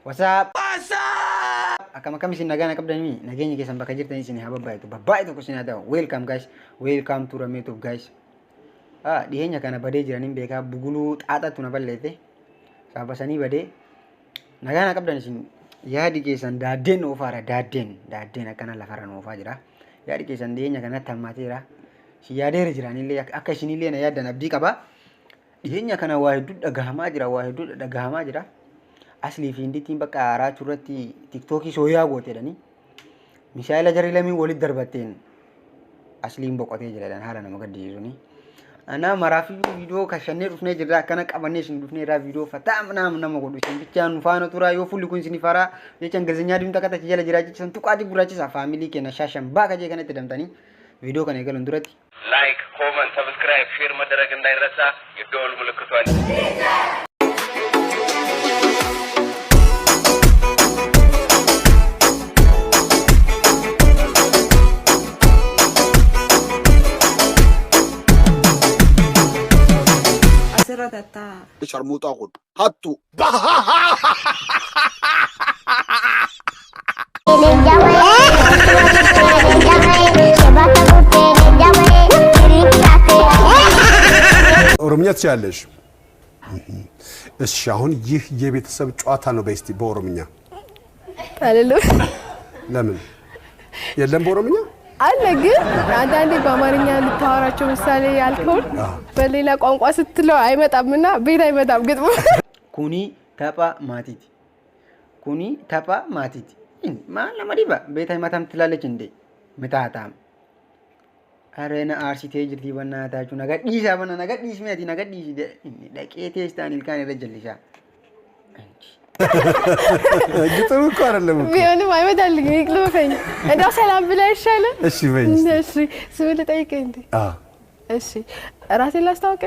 WhatsApp. Akkam isin nagaan qabdanii nageenya keessan bakka jirtanii isin haa baay'atu kusin haa ta'u. Welcome guys. Welcome to Ramee Tube guys. Dhiyeenya kana badee jiraniin beekaa buguluu xaaxatu na balleete. Saabasanii badee nagaan qabdan isin yaadi keessan daaddeen oofaara daaddeen akkana lafarra oofaa jira. Yaadi keessan dhiyeenya kanatti hammaateera. Si yaadeera jiranillee akka isinillee na yaaddan abdii qaba. Dhiyeenya kana waa hedduu dhagahamaa jira. Asli fi inditiin bakka haaraa turratti TikTokii sooyaa gooteedhani. Mishaayila jarri lamii walitti darbatteen asliin boqotee jiran haala nama gaddisiisuni. Ana maraafi viidiyoo kashannee dhufnee jirra akkana qabannee isin dhufnee irraa viidiyoo fataa nama godhu isin bichaan faana turaa yoo fulli kun isin faraa jecha ingilizinyaa diimta kata jala jira jecha tuqaati gurraachisa faamilii keenya shaashan baaka jee kanatti damtanii viidiyoo kana eegaluun duratti like, comment, subscribe, share መደረግ እንዳይረሳ የደወል ምልክቷን شرموطة أقول هاتو ኦሮምኛ ትችያለሽ? እሺ አሁን ይህ የቤተሰብ ጨዋታ ነው በስቲ በኦሮምኛ አይደለም። ለምን የለም በኦሮምኛ? አለ ግን አንዳንዴ በአማርኛ ልታወራቸው ምሳሌ ያልከውን በሌላ ቋንቋ ስትለው አይመጣምና ቤት አይመጣም ግጥሙ። ኩኒ ተጳ ማቲቲ ማን ለማዲባ ቤት አይመጣም ትላለች እንዴ ምታታም አረና አርሲቴ ጅርቲ በእናታችሁ ነገር ዲሳ በና ነገር ዲስ ሚያቲ ነገር ዲስ ደቂቴ ስታኒል ካን ረጀልሻ ግጥሩ እኮ አይደለም እኮ ቢሆንም አይመጣልኝ ይቅልበኝ እንደው ሰላም ብለህ ይሻላል። እሺ በይ እሺ ስለ ጠይቀኝ እንዴ እሺ ራሴን ላስታውቅ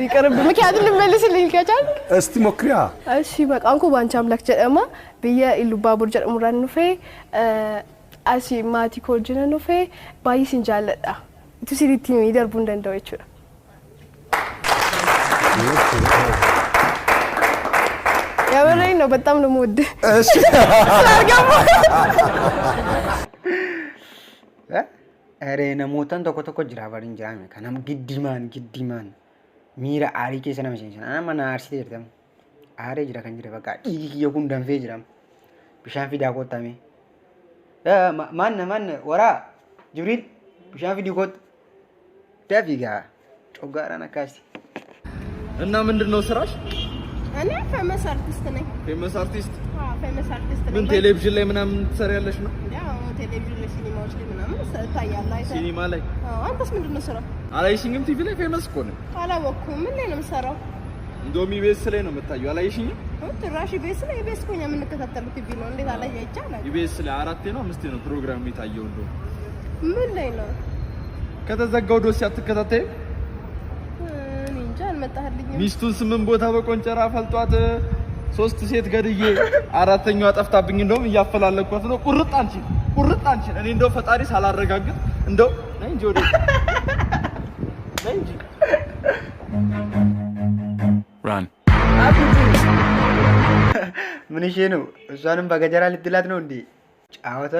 ይቀርብ ምክንያቱም ልመልስልኝ ከቻልክ እስቲ ሞክሪያ እሺ በቃንኩ ባንቺ አምላክ ጀደማ በየ ኢሉባቡር ጀደሙራን ነው ፈ አሲ ማቲ ኮጅነ ነው ፈ ባይስ እንጃለዳ ቱሲሪቲ ይደርቡ እንደንደው ይችላል ያበረኝ ነው በጣም ነው ሙድ እሺ አርጋማ አሬ ነሞተን ተኮ ጅራ ባሪን ጅራም ከናም ግዲማን ሚራ አሪ ከሰና መሰንሰና አማና አርሲ ተርተም አሬ ጅራ ከን ጅራ በቃ ይየኩን ደንፌ ጅራም ቢሻን ፊዳ ኮታሜ ማን ወራ ጅብሪል ቢሻን ፊዲ ኮት ዳፊጋ ጮጋራና ካሲ እና ምንድነው ስራሽ? እኔ ፌመስ አርቲስት ነኝ። ፌመስ አርቲስት? አዎ ፌመስ አርቲስት ነኝ። ምን ቴሌቪዥን ላይ ምናምን ትሰሪያለሽ ነው? ያው ቴሌቪዥን ላይ ሲኒማዎች ላይ ምናምን ታያለህ አይተህ? ሲኒማ ላይ? አዎ አንተስ ምንድነው ስራው? አላይሽኝም? ቲቪ ላይ ፌመስ እኮ ነኝ። አላወኩም። ምን ላይ ነው የምሰራው? እንደውም ኢቢኤስ ላይ ነው የምታየው። አላይሽኝም? ትራሽ ኢቢኤስ ላይ ኢቢኤስ እኮ እኛ የምንከታተለው ቲቪ ነው። እንዴት አላየህ ይቻላል? ኢቢኤስ ላይ 4 ነው 5 ነው ፕሮግራም የሚታየው። እንደው ምን ላይ ነው? ከተዘጋው ዶስ ያትከታተይ እንጃ አልመጣህልኝም። ሚስቱን 8 ቦታ በቆንጨራ ፈልጧት 3 ሴት ገድዬ 4ኛዋ ጠፍታብኝ እንደውም እያፈላለኳት ነው። ቁርጥ አንቺ እኔ እንደው ፈጣሪ ሳላረጋግጥ እንደው ነይ እንጂ ወደ ነይ እንጂ run ምን እሺ ነው እሷንም በገጀራ ልትላት ነው እንዴ? ጫወታ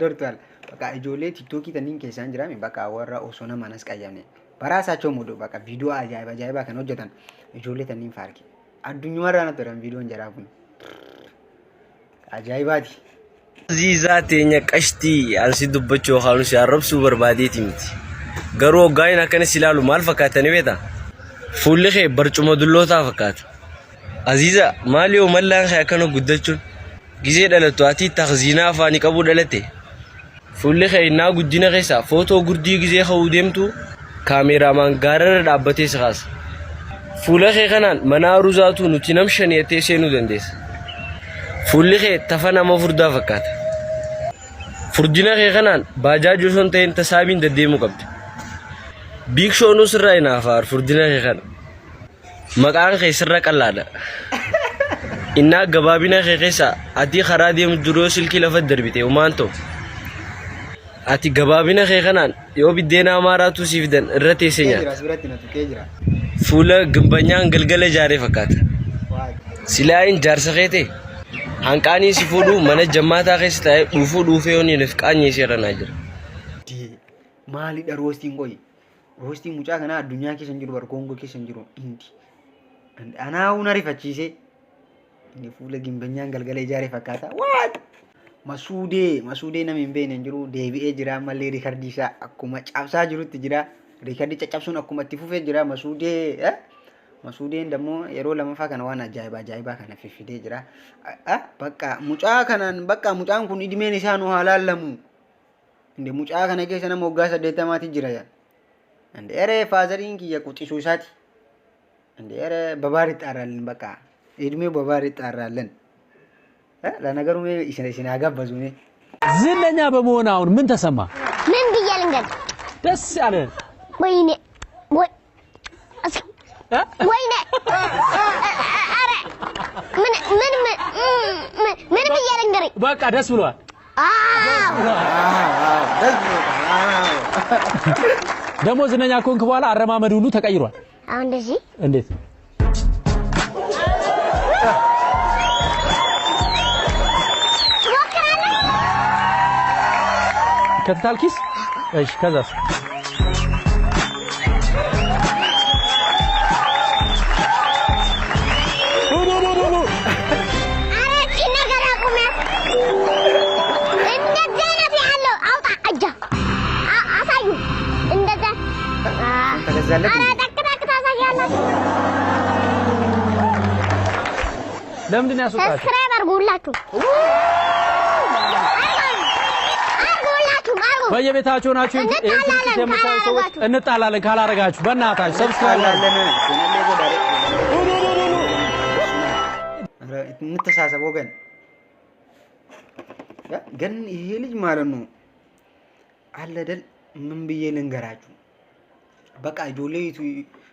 ደርቷል። በቃ ኢጆሌ ቲክቶክ ተንዲን ከሳን ጅራሚ በቃ ወራ ኦሶና ማነስ ቀያምኔ በራሳቸው ሞዶ በቃ ቪዲዮ አጃይባ ከነ ወጀታን ኢጆሌ ተንዲን ፋርኪ አዱኙ ማራና ተረም ቪዲዮ እንጀራቡን አጃይባቲ ዚዛቴኛ ቀሽቲ አንሲ ዱበቾ ኻሉ ሲያረብሱ በርባዴት ይምት ገሮ ጋይና ከነስ ይላሉ ማልፈካተን ቤታ ፉልኺ በርጩሞ ድሎታ ፈካት አዚዛ ማሊዮ መላን ኸከነ ጉደቹን ጊዜ ደለቱ አቲ ተኽዚና ፋኒ ቀቡ ደለቴ ፉልኺ እና ጉዲነ ኸሳ ፎቶ ጉርዲ ጊዜ ኸው ደምቱ ካሜራማን ጋረረ ዳበቴ ስኻስ ፉልኺ ኸናን መናሩ ዛቱ ኑቲነም ሸኔቴ ሴኑ ደንዴስ ፉልኺ ተፈና መፍርዳ ፈካት ፍርዲና ኸናን ባጃጅ ሶንቴን ተሳቢን ደደሙ ቀብድ ቢክሾኑ ስራይና ፋር ፍርዲና ኸና መቃን ኸስራ ቀላለ እና ገባቢና ኸሳ አቲ ኸራዲም ድሮ ስልኪ ለፈደር ቢቴ ወማንቶ አቲ ገባቢና ኸናን ዮቢዴና አማራቱ ሲፍደን ረቴሰኛ ፉለ ግንበኛን ገልገለ ጃሬ ፈካት ሲላይን ጃርሰኸቴ hanqaanii si fuudhu mana jammaataa keessa taa'ee dhuufee yoon nifqaanyee seerana jira. Maalidha roostiin qoy? Roostiin mucaa kana addunyaa keessa hin jiru barkoongoo keessa hin jiru indi. Anaa una rifachiisee inni fuula gimbanyaan galgala ijaaree fakkaata. What? Masuudee nama hin beekne hin jiru deebi'ee jira ammallee riikardii isaa akkuma cabsaa jirutti jira. Riikardii caccabsuun akkuma itti fufee jira Masuudeen dammoo yeroo lamaffaa kana waan ajaa'ibaa kana fiffidee jira. Bakka mucaan kun idimeen isaa nu haa laallamu. Inde mucaa kana keessa nama waggaa 80 jira ya. Inde ere faazariin kiyya quxisuu isaati. Inde ere babaaritti arraalan bakka idimee babaaritti arraalan. ለነገሩ ይስና ያጋበዙኝ ዝለኛ በመሆን አሁን ምን ተሰማ? ምን ብያለንገር ደስ ያለ ወይኔ ወይኔ አረ ምን ብያለንገር በቃ ደስ ብሏል። ደሞ ዝነኛ ኮንክ በኋላ አረማመድ ሁሉ ተቀይሯል። አሁን እንደዚህ እንዴት ከተታልኪስ? እሺ ከዛስ? ለምንድን ያስወጣችሁ? ሰብስክራይብ አድርጉላችሁ። በየቤታችሁ ናችሁ የምታዩ ሰዎች እንጣላለን ካላረጋችሁ በእናታችሁ ሰብስክራይብ እንተሳሰብ ወገን። ግን ይሄ ልጅ ማለት ነው አለ አይደል ምን ብዬ ልንገራችሁ በቃ ጆሌቱ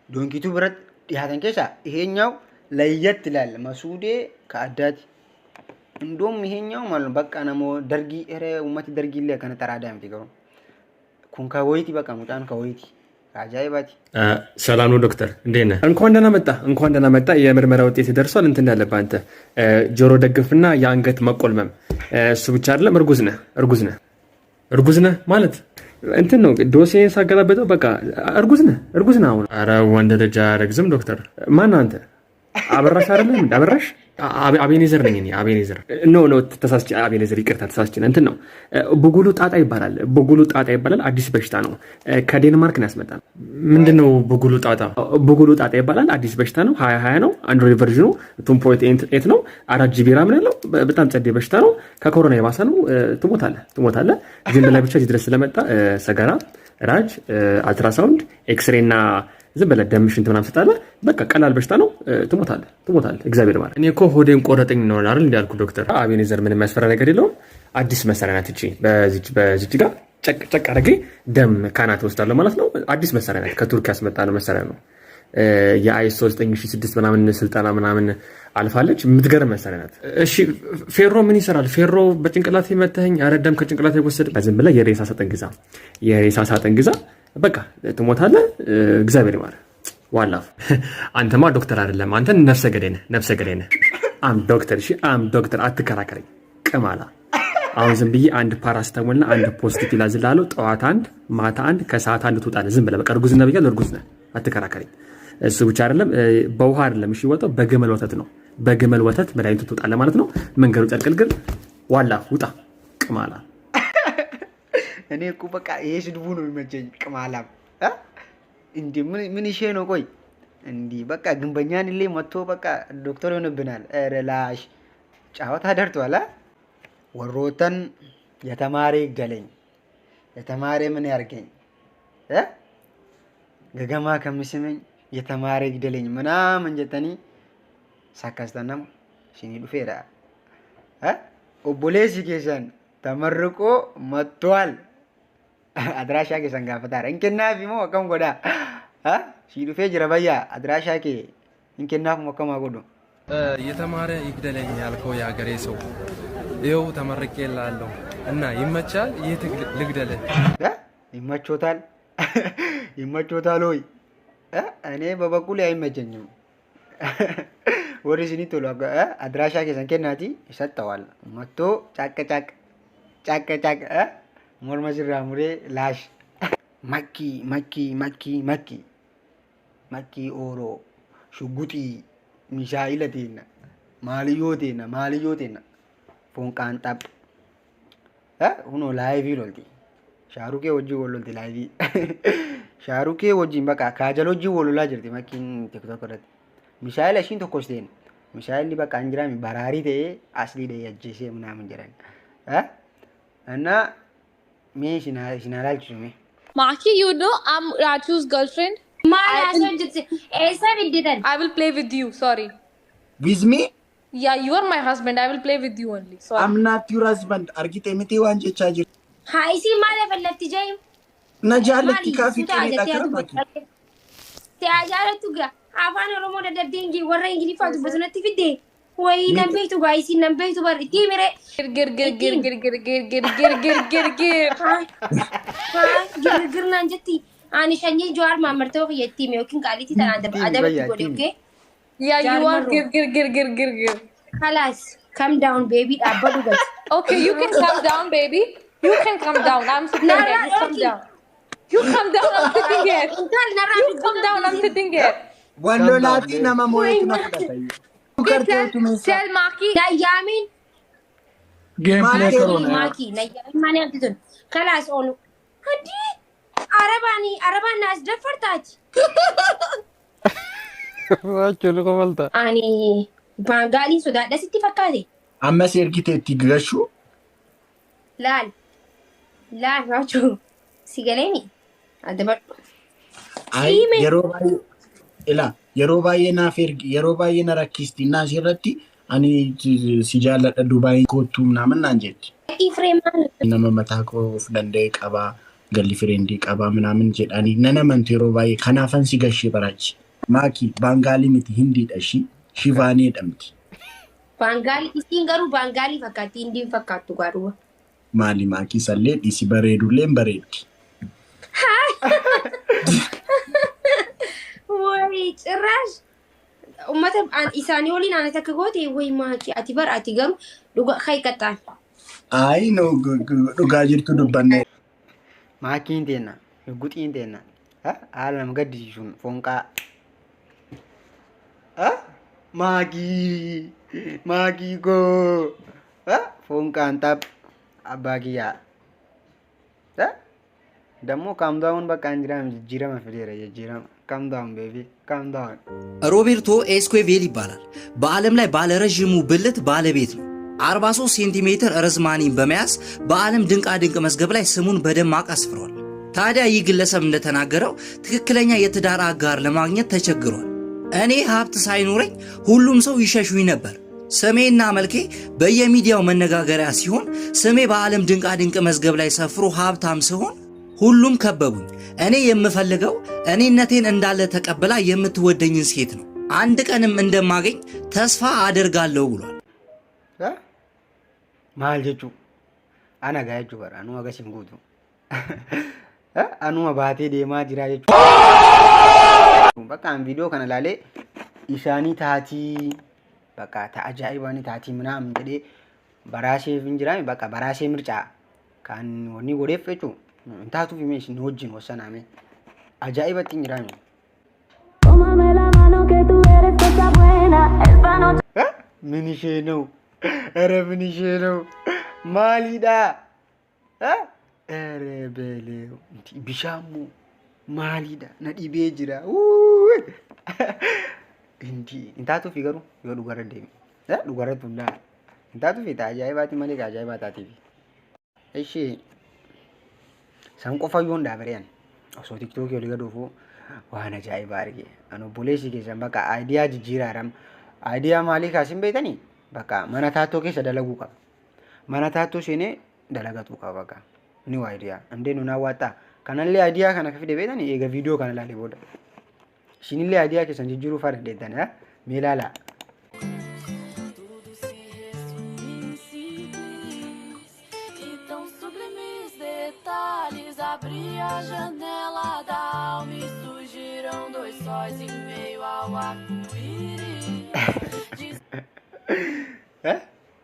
ዶንኪቱ ብረት ያተን ከሳ ይሄኛው ለየት ይላል መሱዴ ከአዳት እንደውም ይሄኛው ማለት በቃ ነው ደርጊ እረ ኡመት ደርጊ ላይ ከነ ተራዳም ትገሩ ኩንካ ወይቲ በቃ ሙጣን ከወይቲ አጃይባቲ ሰላም ነው ዶክተር እንዴት ነህ? እንኳን ደህና መጣ። የምርመራ ውጤት ደርሷል። እንትን ያለብህ አንተ ጆሮ ደግፍና የአንገት መቆልመም እሱ ብቻ አይደለም እርጉዝ ነህ ማለት እንትን ነው ዶሴን ሳገላበጠው በቃ እርጉዝ ነህ አሁን። ኧረ ወንድ ልጅ አያረግዝም ዶክተር። ማን አንተ? አበራሽ አይደለም እንዴ? አበራሽ አቤኔዘር ነኝ እኔ አቤኔዘር። ኖ ተሳስቼ አቤኔዘር ይቅርታ ተሳስቼ እንትን ነው ቡጉሉ ጣጣ ይባላል። አዲስ በሽታ ነው። ከዴንማርክ ነው ያስመጣው። ምንድነው ቡጉሉ ጣጣ ይባላል። አዲስ በሽታ ነው። 2020 ነው። አንድሮይድ ቨርዥኑ 2.8 ነው። 4 ጂቢ ራም ነው። በጣም ጸዴ በሽታ ነው። ከኮሮና የባሰ ነው። ትሞታለህ። ዝም ብለህ ብቻ እዚህ ድረስ ስለመጣ ሰገራ፣ ራጅ፣ አልትራሳውንድ፣ ኤክስሬ እና ዝም ብለህ ደም ሽንት ምናምን ስጣለህ። በቃ ቀላል በሽታ ነው። ትሞታለህ። እግዚአብሔር ማለት እኔ እኮ ሆዴን ቆረጠኝ ነው አይደል እንዲያልኩ ዶክተር። አቤኔዘር ምንም የሚያስፈራ ነገር የለውም። አዲስ መሳሪያ ናት እቺ። በዚች ጋር ጨቅ አድርጌ ደም ካናት ወስዳለሁ ማለት ነው። አዲስ መሳሪያ ናት። ከቱርክ ያስመጣ ነው መሳሪያ ነው። የአይሶ 9006 ምናምን ስልጠና ምናምን አልፋለች። የምትገርም መሳሪያ ናት። እሺ ፌሮ ምን ይሰራል? ፌሮ በጭንቅላት መተኸኝ አረደም ከጭንቅላት ይወሰድ። ዝም ብለህ የሬሳ ሳጥን ግዛ። በቃ ትሞታለህ። እግዚአብሔር ይማር። ዋላ አንተማ ዶክተር አይደለም፣ አንተ ነፍሰ ገዳይ ነህ። አም ዶክተር አትከራከረኝ ቅማላ። አሁን ዝም ብዬ አንድ ፓራስታሞልና አንድ ፖስቲክ ላዝላለሁ። ጠዋት አንድ ማታ አንድ ከሰዓት አንድ ትውጣለህ። ዝም ብለህ በቃ እርጉዝ ነህ ብያለሁ። እርጉዝ ነህ፣ አትከራከረኝ። እሱ ብቻ አይደለም በውሃ አይደለም እሺ ወጣው በግመል ወተት ነው። በግመል ወተት መድኃኒቱ ትውጣለህ ማለት ነው። መንገዱ ጨልቅልቅል ዋላ ውጣ ቅማላ። እኔ እኮ በቃ ይሄ ስድቡ ነው የሚመቸኝ ቅማላም እንዴ ምን ይሄ ነው? ቆይ እንዴ በቃ ግንበኛን ላይ መጥቶ በቃ ዶክተር ይሆንብናል። ኧረ ላሽ ጫወታ ደርቷል። ወሮተን የተማረ ይገለኝ የተማረ ምን ያርገኝ ገገማ ከምስመኝ የተማረ ይግደለኝ ምናምን ጀተኒ ሳካስተናም ሲኒ ዱፌራ ኦቦሌሲ ኬሰን ተመርቆ መጥቷል። አድራሻ ኬሰን ጋፈታራ እንከናፊ ሞ አከም ጎዳ ሲዱፌ ጅረባያ አድራሻ ኬ እንከናፍ ሞ አከማ ጎዶ የተማረ ይግደለኝ ያልከው የሀገሬ ሰው ይኸው ተመርቄ እላለሁ እና ይመቻል። ይህ ልግደልህ ይመቾታል ወይ? እኔ በበኩሌ አይመቸኝም። warri isinii tolu adiraashaa keessan kennaati isatti tawalla mattoo caqqa morma sirraa muree laash makkii ooroo shugguxii mishaa'ila teenna maaliyyoo teenna foonqaan xaph hunoo laayivii lolti shaarukee wajjin wal lolti laayivii shaarukee wajjin bakka kaajal wajjin wal lolaa jirti makkiin tiktok irratti mishaa'ila ishiin tokkos ta'een mishaa'illi bakka hin jiraami baraarii ta'ee aslii dha'ee ajjeesee minaamin jedhan annaa mee isin halaalchisu mee Maki, you know I'm Raju's girlfriend. I will play with you. Sorry. With me? Yeah, you are my husband. I will play with you only. Sorry. I'm not your husband. Argite miti waan jechaa jirtu. Haa isii maal afallatti jaayim? Na jaallatti kaafii kennee dhaqaa maki. Si ajaalattu gaa afaan Oromoo dadhabdee warra Ingiliffaa dubbatu natti fidde. Wayii nan beektu gaa isii nan beektu barri itti himire. Gir. Gir naan jetti. Ani shanyii Jawaar Maammartoo kiyyatti hime yookiin qaaliitii tanaan adabatti godhe okay? Yeah, you are gir. Halas, come down baby dhaabbatu gati. Okay, you can come down, baby. You can come down. I'm sitting here. You come down. You come down. I'm sitting here. You come down. I'm sitting here. Wallo laati nama moo'etu na fudhata. Tell Maki. Nayyaamin. Gameplay karoona. Maki, nayyaamin maani abdi tun. Halas onu. Hadi. Arabaan naas dafartaati. Waachuu qomalta. Ani baangaalii sodaadha sitti fakkaate. Ammas ergiteetti gashuu. Laal raachuu si galeeni adabadhu. Yeroo baay'ee naaf ergi yeroo baay'ee na rakkisti naas irratti ani si jaalladha Dubaay kootuu naaman naan jetti. Nama mataa koo of danda'e qabaa galli fireendii qabaa minaamin jedhanii nana amantu yeroo baay'ee kanaafan si gashee baraachi. Maaki baangaalii miti hindiidha shivaanii jedhamti. Baangaalii isiin garuu baangaalii fakkaatti hindiin fakkaattu garuu. Maali maakii sallee dhisi bareedullee bareeddi. Wayii cirraash uummata isaanii waliin aannan akka goote wayii maakii ati bara ati garuu dhugaa qaxxaan. Ayi no dhugaa jirtu dubbanne. Maakiin teenna guxiin teenna haala nama gaddisiisuun foonqaa maakii koo foonqaan xaph abbaa kiyyaa dammoo kaamdaawun bakka hin jiraam jijjiirama fideera jijjiirama ካምዳውን ቤቢ ካምዳውን። ሮቤርቶ ኤስኮቬል ይባላል። በዓለም ላይ ባለ ረዥሙ ብልት ባለቤት ነው። 43 ሴንቲሜትር ርዝማኔን በመያዝ በዓለም ድንቃ ድንቅ መዝገብ ላይ ስሙን በደማቅ አስፍሯል። ታዲያ ይህ ግለሰብ እንደተናገረው ትክክለኛ የትዳር አጋር ለማግኘት ተቸግሯል። እኔ ሀብት ሳይኖረኝ ሁሉም ሰው ይሸሹኝ ነበር። ስሜና መልኬ በየሚዲያው መነጋገሪያ ሲሆን ስሜ በዓለም ድንቃ ድንቅ መዝገብ ላይ ሰፍሮ ሀብታም ሲሆን ሁሉም ከበቡኝ። እኔ የምፈልገው እኔነቴን እንዳለ ተቀብላ የምትወደኝን ሴት ነው። አንድ ቀንም እንደማገኝ ተስፋ አደርጋለሁ ብሏል። ማል ጀቹ አና ጋጁ በራ ነው አገሲም ጉቱ አኑማ ባቴ ዴማ ጅራ ጀቹ በቃ ቪዲዮ ከነ ላሌ ኢሻኒ ታቲ በቃ ታአጃኢባኒ ታቲ ምናምን እንግዲህ በራሴ እንጅራሚ በቃ በራሴ ምርጫ ካን ወኒ ጎዴፈቹ እንታቱ ፊሜሽ ኖጅን ወሰናሜ አጃኢበት እንጅራሚ ምን ይሄ ነው? ኧረ ምን ይሄ ነው? ማሊዳ ኧረ በለው እንዲ ቢሻሙ ማሊዳ ነዲቤ ጅራ እንዲ እንታቱ ፊገሩ ይወዱ ገረደሚ ዱገረቱላ እንታቱ ፊታ አጃኢባቲ ማሊካ አጃኢባታቲ እሺ sanqofayyoo ndaabariyan osoo tiktookii olii gadhuufu waan ajaa'ibaa arge anu buleessi keessan bakka aayidiyaa jijjiiraaram aayidiyaa maalii kaasin beeytanii bakka mana taattoo keessa dalaguu qaba mana taattoo seenee dalagatuu qaba bakka ni waa aayidiyaa andee nunaa waattaa kanallee aayidiyaa kana fide beeytanii eega viidiyoo kana laalee booda isinillee aayidiyaa keessan jijjiiruu faa dandeettan mee ilaalaa. Abri a janela da alma e surgiram dois sóis em meio ao arco-íris.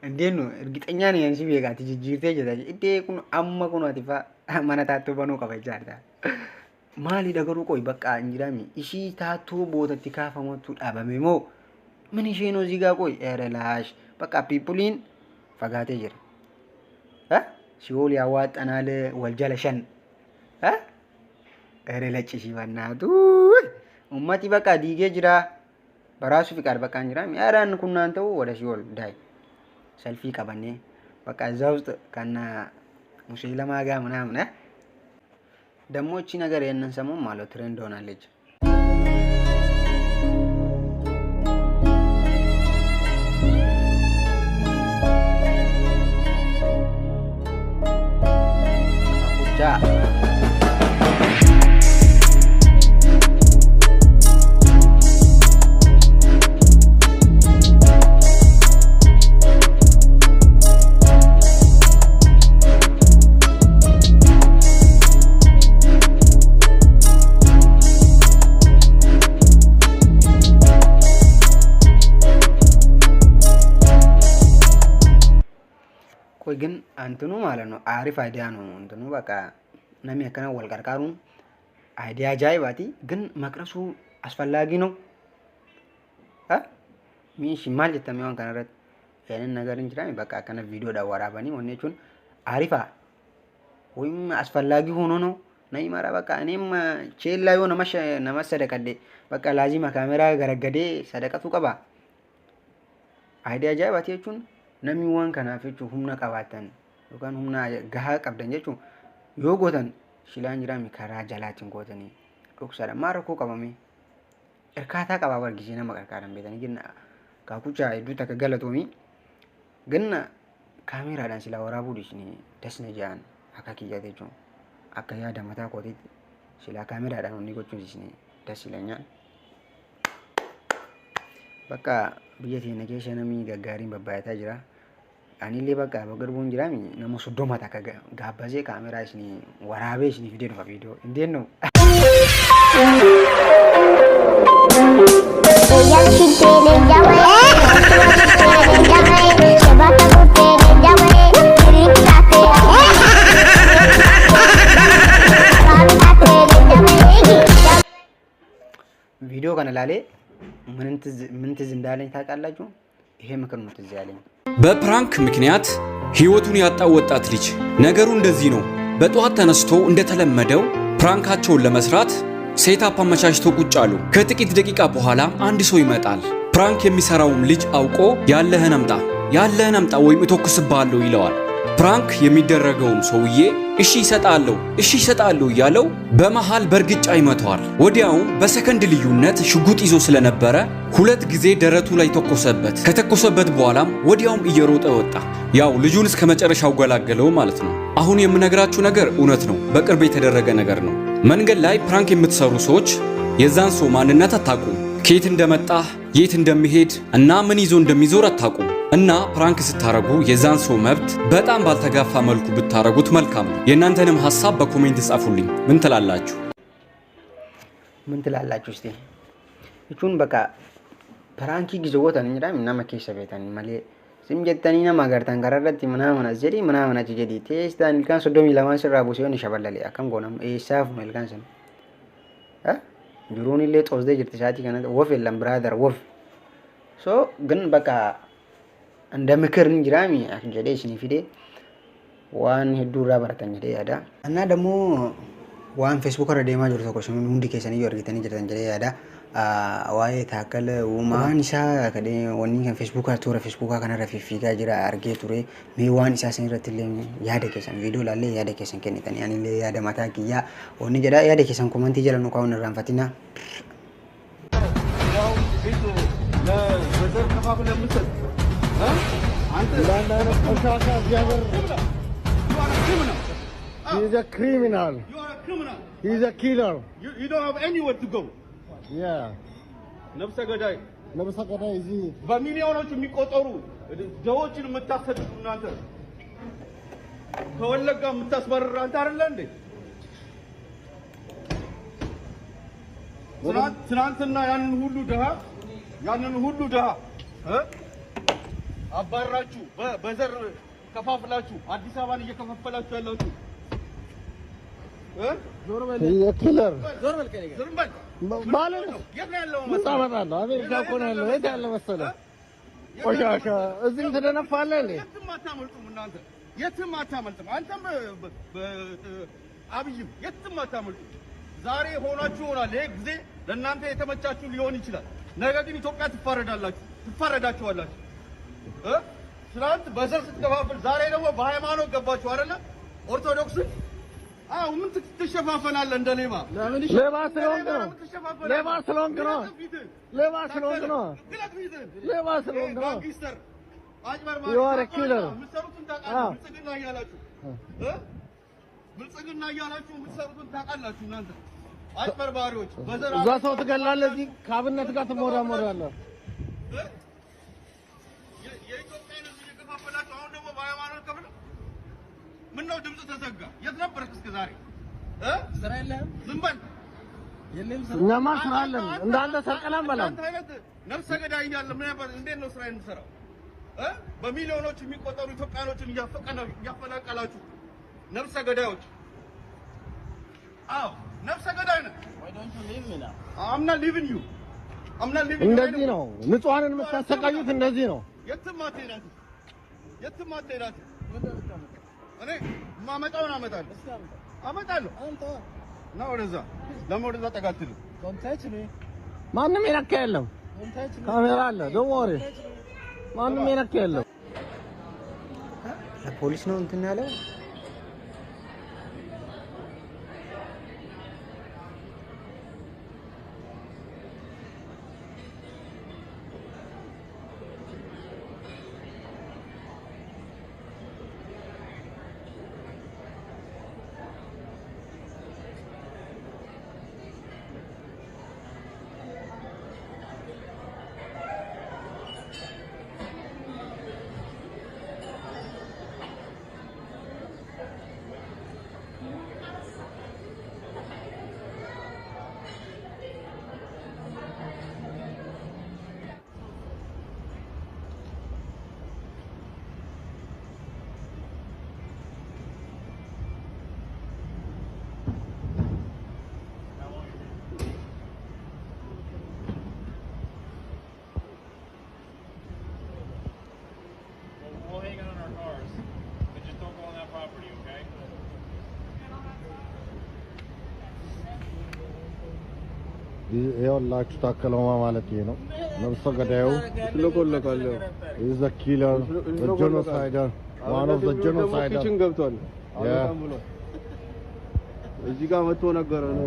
እንዴት ነው እርግጠኛ ነኝ አንቺ ቤጋት ጅጅርቴ ጀታች እዴ ኩን አማ ኩን አቲፋ ማናታቶ በኑ ቀበጃዳ ማሊ ደገሩ ቆይ በቃ እንጅዳሚ እሺ ታቶ ቦተቲ ካፈሞቱ ዳበሜሞ ምን ይሄ ነው እዚህ ጋር ቆይ ኤረላሽ በቃ ፒፕሊን ፈጋቴ ጅር ሲኦል ያዋጣናል ወልጀለሸን ኤረለጭ ሲባናቱ ኡመቲ በቃ ዲጌ ጅራ በራሱ ፍቃድ በቃ እንጅዳሚ ያራን ኩናንተው ወደ ሲኦል ዳይ ሰልፊ ቀበኔ በቃ እዛ ውስጥ ከና ሙስሊማ ጋር ምናምን ደግሞ እቺ ነገር የነን ሰሞን ማለት ትሬንድ ሆናለች። አቁጫ ግን አንተኑ ማለት ነው አሪፍ አይዲያ ነው እንትኑ በቃ ነሚ ያከና ወልቀርቃሩን አይዲያ ጃይባቲ ግን መቅረሱ አስፈላጊ ነው ሚሽ ማል ተሚዋን ከነረት ያንን ነገር እንጅራሚ በቃ ከነ ቪዲዮ ዳወራባኒ ወኔቹን አሪፋ ወይም አስፈላጊ ሆኖ ነው ነይ ማራ በቃ እኔም ቼላ የሆነ ነመሰደቀዴ በቃ ላዚማ ካሜራ ገረገዴ ሰደቀቱ ቀባ አይዲያ ጃይባቲቹን namni waan kanaaf jechuun humna qabaatan yookaan humna gahaa qabdan jechuun yoo gootan shilaan jiraami karaa jalaatiin gootanii dhoksaadha maa rakkoo qabame hirkaataa qabaa wargisee nama qarqaaran beekanii jenna kaakuchaa hedduu takka galatoomii ganna kaameraadhaan silaa waraabuu dhiisnee dasna ja'an akka kiyyaate jechuun akka yaada mataa kootiitti silaa kaameraadhaan onni gochuun dhiisnee dasilanyaan bakka biyya teenya keessa namni gaggaariin babbaayataa jira. Anillee bakka bagarbuun jiraami nama 30 takka gaabbasee kaameraa isinii waraabee isinii fidee dhufa viidiyoo indeen no. ቪዲዮ kana laalee ምን ትዝ እንዳለኝ ታውቃላችሁ? ይሄ ምክር ነው ትዝ ያለኝ። በፕራንክ ምክንያት ህይወቱን ያጣው ወጣት ልጅ ነገሩ እንደዚህ ነው። በጧት ተነስቶ እንደተለመደው ፕራንካቸውን ለመስራት ሴታፕ አመቻችተው ቁጭ አሉ። ከጥቂት ደቂቃ በኋላ አንድ ሰው ይመጣል። ፕራንክ የሚሰራውም ልጅ አውቆ ያለህን አምጣ ወይም እተኩስብሃለሁ ይለዋል። ፕራንክ የሚደረገውም ሰውዬ እሺ ይሰጣለሁ እያለው በመሃል በርግጫ ይመታዋል። ወዲያውም በሰከንድ ልዩነት ሽጉጥ ይዞ ስለነበረ 2 ጊዜ ደረቱ ላይ ተኮሰበት። ከተኮሰበት በኋላም ወዲያውም እየሮጠ ወጣ። ያው ልጁን እስከ መጨረሻው ገላገለው ማለት ነው። አሁን የምነግራችሁ ነገር እውነት ነው፣ በቅርብ የተደረገ ነገር ነው። መንገድ ላይ ፕራንክ የምትሰሩ ሰዎች የዛን ሰው ማንነት አታውቁም። ከየት እንደመጣ የት እንደሚሄድ እና ምን ይዞ እንደሚዞር አታውቁም። እና ፕራንክ ስታረጉ የዛን ሰው መብት በጣም ባልተጋፋ መልኩ ብታረጉት መልካም ነው። የእናንተንም ሐሳብ በኮሜንት ጻፉልኝ። ምን ትላላችሁ? እስቲ እቹን በቃ ፕራንኪ ጊዜዎታን እንጀራ እና መከሰ ቤታን ማለ ሲምጀተኒና ማጋርታን ጋራረት ምናምን አጀዲ ምናምን አጀዲ ቴስታን ልካን ሶዶሚ ለማን ሰራቡ ሲሆን ይሻበላል አከም ጎናም ኤሳፍ መልካን ሰን ጁሮኒ ለ ጦዝደ ጅርት ሳቲ ከነ ወፍ የለም ብራዘር ወፍ ሶ ግን በቃ እንደ ምክር እንጅራሚ አክጀዴ ሲኒ ፊዴ ዋን ሄዱራ በረተኝ ደ ያዳ እና ደግሞ ዋን ፌስቡክ አረ ዴማ ጅርቶ ኮሽኑ ሁንዲ ከሰኒ ይወርግተኒ ጅርተን ጀደ ያዳ ዋይ ታከለ ውማን ኢሳ ከደ ወኒ ከን ፌስቡክ አቶረ ፌስቡክ ካና ረፊፊጋ ጅራ አርጌ ቱሬ ሜ ዋን ኢሳ ሰንረትለ ያደ ከሰን ቪዲዮ ላለ ያደ ከሰን ከኒተኒ ያኒ ለ ያደ ማታኪያ ወኒ ጀዳ ያደ ከሰን ኮሜንት ይጀለ ነው ካውን ራንፋቲና ያው ቪዲዮ ለዘር ከፋብለ ምሰጥ He's a criminal. You are a criminal. He's a killer. You don't have anywhere to go. Yeah. ነፍሰ ገዳይ እዚህ በሚሊዮኖች የሚቆጠሩ ደዎችን የምታሰድዱ እናንተ ከወለጋ የምታስመርር አንተ አይደለ እንዴ? ትናንትና ያንን ሁሉ ድሃ አባራችሁ በዘር ከፋፍላችሁ አዲስ አበባን እየከፋፈላችሁ ያላችሁ ዞር በል ኪለር ዞር በል ከኔ ዞር በል ማለት ነው። የት ነው ያለው ምን ታመጣለህ? አሜሪካ እኮ ነው ያለው። የት ያለ መሰለህ? ቆሻሻ እዚህ ትደነፋለህ እንዴ? የትም አታመልጡም እናንተ፣ የትም አታመልጡም። አንተም አብይም የትም አታመልጡም። ዛሬ ሆናችሁ ይሆናል። ይሄ ጊዜ ለእናንተ የተመቻችሁ ሊሆን ይችላል። ነገ ግን ኢትዮጵያ ትፋረዳችኋላችሁ። ትናንት በዘር ስትከፋፍል፣ ዛሬ ደግሞ በሃይማኖት ገባችሁ አይደለ? ኦርቶዶክስን ምን ትሸፋፈናለህ እንደ ሌባ? ሌባ ስለሆንክ ነው። ሌባ ስለሆንክ ነው። ሌባ ስለሆንክ ነው። ሌባ ስለሆንክ ነው። ጋንግስተር አጭበርባሪ You are a killer. የምትሰሩትን ታውቃላችሁ። ብልጽግና እያላችሁ የምትሰሩትን ታውቃላችሁ እናንተ አጭበርባሪዎች። በዘር እዛ ሰው ትገላለህ፣ እዚህ ከአብነት ጋር ትሞዳሞዳለህ። የኢትዮጵያን ሕዝብ እየከፋፈላችሁ አሁን ደግሞ በሃይማኖት ከፍለ ምነው ድምፅ ተዘጋ? የት ነበርክ እስከ ዛሬ? ስራ የለህም? ዝም በል። እኛማ ስራ አለን። እንዳንተ ሰርቀን አንበላም። አንተ አይነት ነፍሰ ገዳይ እያለ ምን ያባል? እንዴት ነው ስራ የምትሰራው? በሚሊዮኖች የሚቆጠሩ ኢትዮጵያኖችን እያፈናቀላችሁ ነፍሰ ገዳዮች። አዎ ነፍሰ ገዳይ ነህ። I'm not leaving you. እንደዚህ ነው ንጹሃንን የምታሰቃዩት። እንደዚህ ነው። የትም አትሄዳትም። የትም አትሄዳትም። እኔ ማመጣውን አመጣለሁ። እና ወደዛ ለምን ወደዛ ጠጋትሉ? ማንም የነካ የለም። ካሜራ አለ። don't worry። ማንም የነካ የለም። ለፖሊስ ነው እንትን ያለው። ይኸውላችሁ ታከለ ኡማ ማለት ይሄ ነው። ነፍሰ ገዳዩ ልቆለቃለሁ። is the killer, the genocider, one of the genocider ኪችን ገብቷል። እዚህ ጋር መጥቶ ነገር ነው።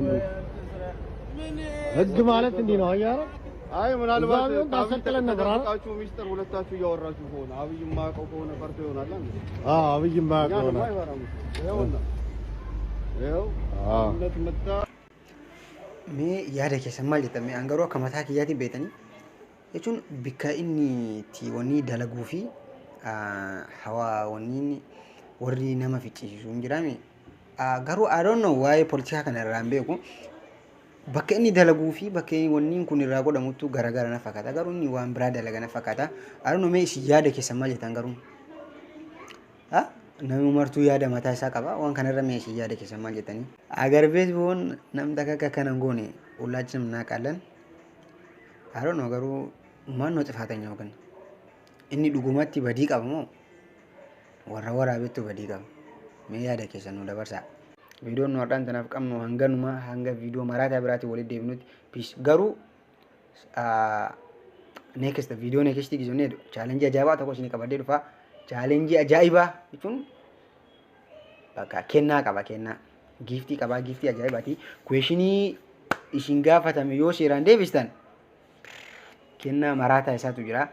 ህግ ማለት እንዲህ ነው። አያረ አይ ምናልባት ታሰቀለን ነገር አላችሁ። ሚስጥር ሁለታችሁ እያወራችሁ ሆነ አብይ ማያውቀው ከሆነ ፈርቶ ይሆናል። አብይ ማያውቀው ነው። ይኸው እንደት መጣ mee yaada keessan maal jettan mee angaroo akka mataa kiyyaatiin beektanii jechuun bikka inni itti wanni dalaguu fi hawaa wanni warri nama ficcisiisu hin jiraame garuu I don't know waa'ee poolitikaa kana irraa hin beeku bakka inni dalaguu fi bakka wanni kun irraa godhamutu garagara na fakkaata garuu inni waan biraa dalaga na fakkaata I don't know mee isin yaada keessan maal jettan garuu namni martuu yaada mataa isaa qaba waan kanarra mee isin yaada keessan maal jettanii agar beesboon namni akka kanan goone ሁላችንም እናውቃለን I don't know garuu ማን ነው ጥፋተኛው ግን inni dhugumatti badii qaba moo warra waraabeettu badii qaba mee yaada keessan nu dabarsaa viidiyoon nu har'aan tanaaf qabnu hanganuma hanga viidiyoo maraataa biraatiin walitti deebinutti peace garuu next viidiyoo next gizoonee chaalenjii ajaa'ibaa tokko isin qabadee dhufa chaalenjii ajaa'ibaa jechuun bakka kennaa qaba kennaa giftii qaba giftii ajaa'ibaati questionii isin gaafatame yoo seeraan deebistan kennaa maraataa isaatu jira